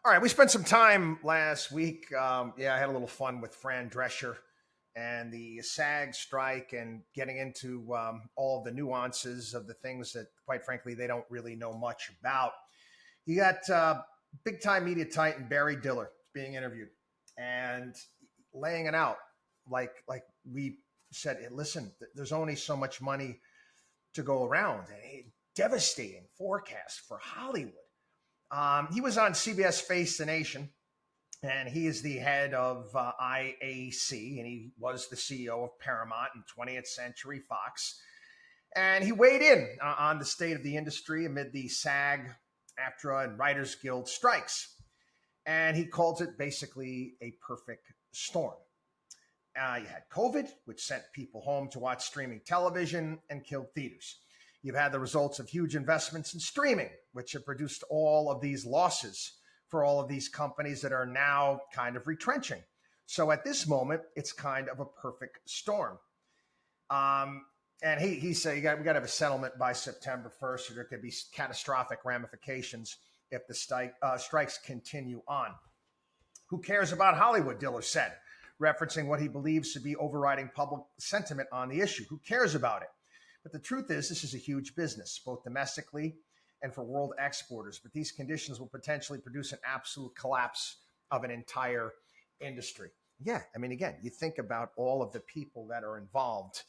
All right, we spent some time last week. I had a little fun with Fran Drescher and the SAG strike and getting into all of the nuances of the things that, quite frankly, they don't really know much about. You got big time media titan Barry Diller being interviewed and laying it out like we said. Listen, there's only so much money to go around. A devastating forecast for Hollywood. He was on CBS Face the Nation, and he is the head of IAC, and he was the CEO of Paramount and 20th Century Fox. And he weighed in on the state of the industry amid the SAG, AFTRA, and Writers Guild strikes. And he called it basically a perfect storm. You had COVID, which sent people home to watch streaming television and killed theaters. You've had the results of huge investments in streaming, which have produced all of these losses for all of these companies that are now kind of retrenching. So at this moment, it's kind of a perfect storm. And he said, we got to have a settlement by September 1st, or there could be catastrophic ramifications if the strikes continue on. Who cares about Hollywood, Diller said, referencing what he believes to be overriding public sentiment on the issue. Who cares about it? But the truth is, this is a huge business, both domestically and for world exporters. But these conditions will potentially produce an absolute collapse of an entire industry. Yeah, I mean, again, you think about all of the people that are involved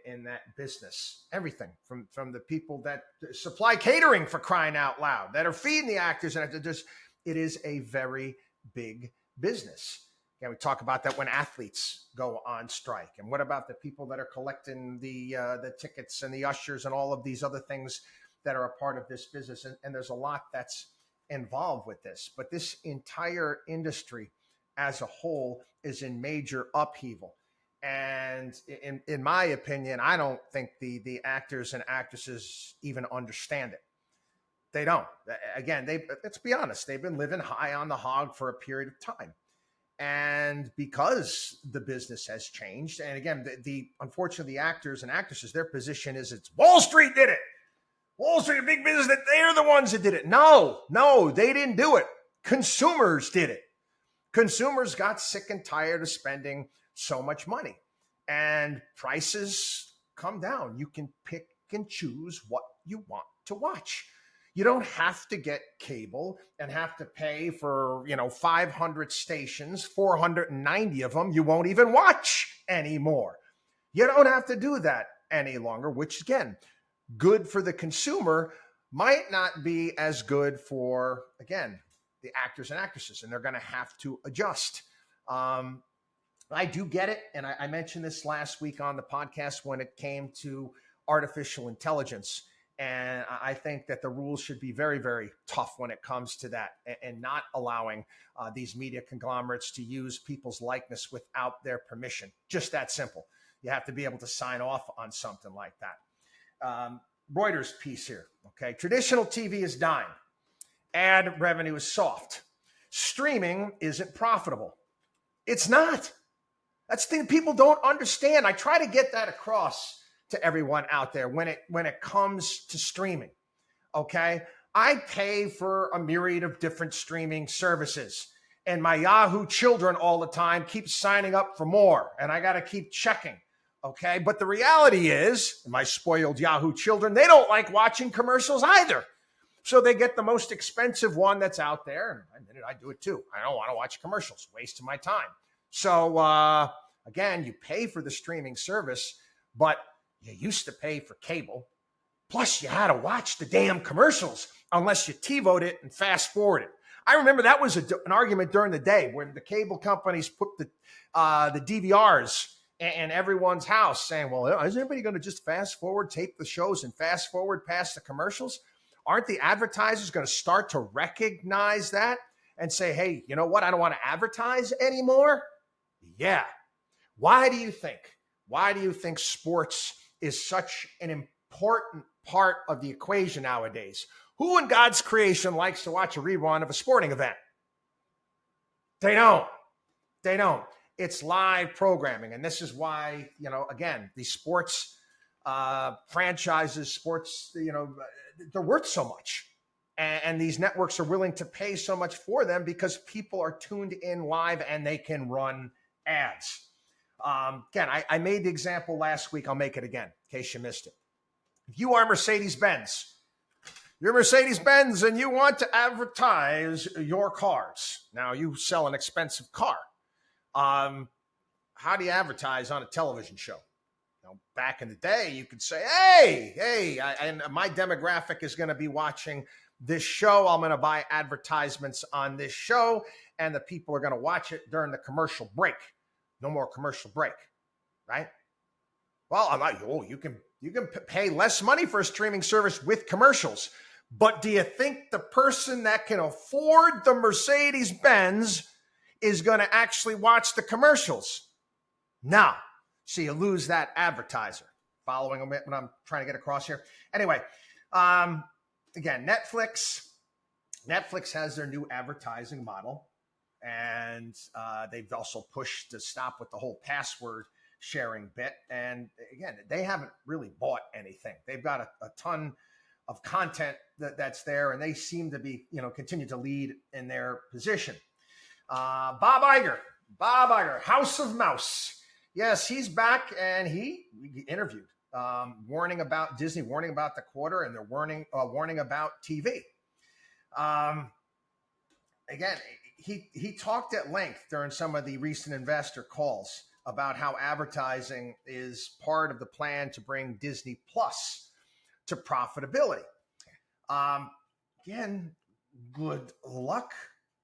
in that business. Everything from the people that supply catering, for crying out loud, that are feeding the actors. And it is a very big business. Yeah, we talk about that when athletes go on strike. And what about the people that are collecting the tickets and the ushers and all of these other things that are a part of this business? And there's a lot that's involved with this. But this entire industry as a whole is in major upheaval. And in my opinion, I don't think the actors and actresses even understand it. They don't. Again, let's be honest, they've been living high on the hog for a period of time. And because the business has changed, and again, unfortunately, the actors and actresses, their position is it's Wall Street did it. Wall Street, a big business, that they're the ones that did it. No, they didn't do it. Consumers did it. Consumers got sick and tired of spending so much money, and prices come down. You can pick and choose what you want to watch. You don't have to get cable and have to pay for, 500 stations, 490 of them you won't even watch anymore. You don't have to do that any longer, which again, good for the consumer, might not be as good for, again, the actors and actresses, and they're going to have to adjust. I do get it, and I mentioned this last week on the podcast when it came to artificial intelligence. And I think that the rules should be very, very tough when it comes to that, and not allowing these media conglomerates to use people's likeness without their permission. Just that simple. You have to be able to sign off on something like that. Reuters piece here. Okay. Traditional TV is dying. Ad revenue is soft. Streaming isn't profitable. It's not. That's the thing people don't understand. I try to get that across to everyone out there when it comes to streaming. Okay, I pay for a myriad of different streaming services, and my Yahoo children all the time keep signing up for more, and I got to keep checking. Okay, but the reality is, my spoiled Yahoo children, they don't like watching commercials either. So they get the most expensive one that's out there. And I admit it, I do it too. I don't want to watch commercials, wasting my time. So again, you pay for the streaming service, but you used to pay for cable. Plus, you had to watch the damn commercials unless you TiVo'd it and fast forward it. I remember that was an argument during the day when the cable companies put the DVRs in everyone's house, saying, well, is anybody going to just fast forward, tape the shows and fast forward past the commercials? Aren't the advertisers going to start to recognize that and say, hey, you know what? I don't want to advertise anymore? Yeah. Why do you think sports is such an important part of the equation nowadays? Who in God's creation likes to watch a rerun of a sporting event? They don't. It's live programming. And this is why, again, these sports franchises, they're worth so much. And these networks are willing to pay so much for them because people are tuned in live and they can run ads. Again, I made the example last week. I'll make it again in case you missed it. If you are Mercedes-Benz, you're Mercedes-Benz and you want to advertise your cars. Now, you sell an expensive car. How do you advertise on a television show? Back in the day, you could say, hey, and my demographic is going to be watching this show. I'm going to buy advertisements on this show, and the people are going to watch it during the commercial break. No more commercial break, right? Well, I'm like, you can pay less money for a streaming service with commercials, but do you think the person that can afford the Mercedes-Benz is going to actually watch the commercials? No. So you lose that advertiser. Following what I'm trying to get across here. Anyway, again, Netflix has their new advertising model, and they've also pushed to stop with the whole password sharing bit. And again, they haven't really bought anything. They've got a ton of content that's there, and they seem to be, continue to lead in their position. Bob Iger, House of Mouse. Yes, he's back, and he interviewed, warning about Disney, warning about the quarter, and they're warning about TV. Again, he talked at length during some of the recent investor calls about how advertising is part of the plan to bring Disney Plus to profitability. Again, good luck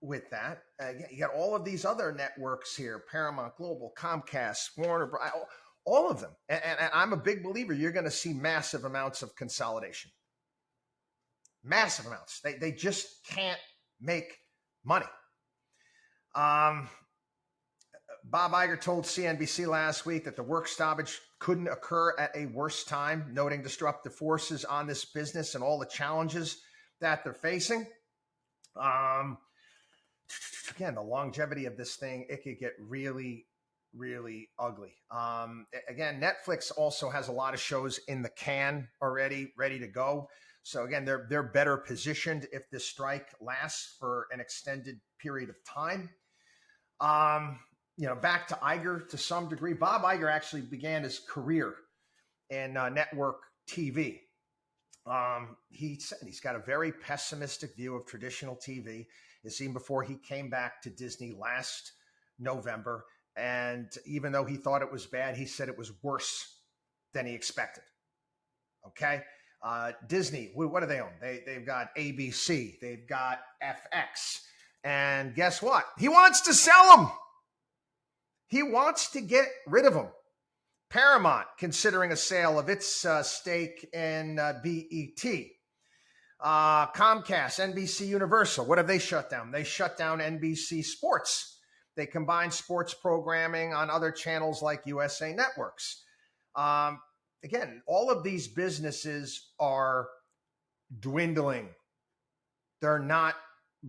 with that. You got all of these other networks here: Paramount Global, Comcast, Warner, all of them. And I'm a big believer you're going to see massive amounts of consolidation. Massive amounts. They just can't make money. Bob Iger told CNBC last week that the work stoppage couldn't occur at a worse time, noting disruptive forces on this business and all the challenges that they're facing. Again, the longevity of this thing, it could get really, really ugly. Again, Netflix also has a lot of shows in the can already, ready to go. So again, they're better positioned if this strike lasts for an extended period of time. Back to Iger to some degree. Bob Iger actually began his career in network TV. He said he's got a very pessimistic view of traditional TV. As seen before he came back to Disney last November. And even though he thought it was bad, he said it was worse than he expected. Okay. Disney, what do they own? They've got ABC. They've got FX. And guess what? He wants to sell them. He wants to get rid of them. Paramount considering a sale of its stake in BET. Comcast, NBC Universal. What have they shut down? They shut down NBC Sports. They combine sports programming on other channels like USA Networks. Again, all of these businesses are dwindling. They're not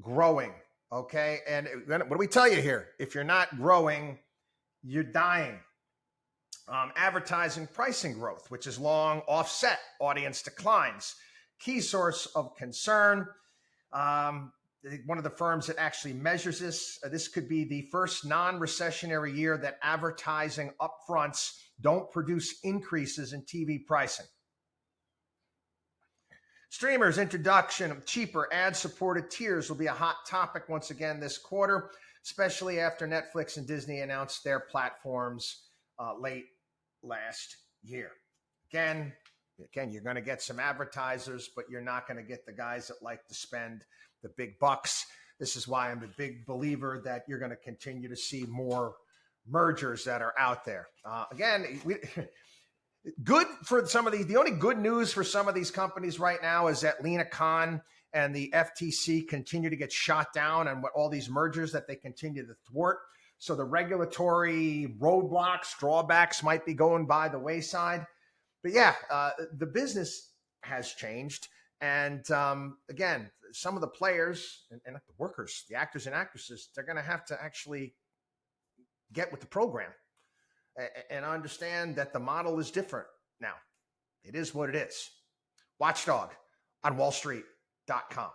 growing, okay? And what do we tell you here? If you're not growing, you're dying. Advertising pricing growth, which is long offset audience declines. Key source of concern. One of the firms that actually measures this could be the first non-recessionary year that advertising upfronts don't produce increases in TV pricing. Streamers' introduction of cheaper ad-supported tiers will be a hot topic once again this quarter, especially after Netflix and Disney announced their platforms late last year. Again, you're going to get some advertisers, but you're not going to get the guys that like to spend the big bucks. This is why I'm a big believer that you're going to continue to see more mergers that are out there. Good for some of these. The only good news for some of these companies right now is that Lena Khan and the FTC continue to get shot down, and what all these mergers that they continue to thwart. So the regulatory roadblocks, drawbacks might be going by the wayside. But yeah, the business has changed. And again, some of the players and the workers, the actors and actresses, they're going to have to actually get with the program and understand that the model is different now. It is what it is. WatchDog on WallStreet.com.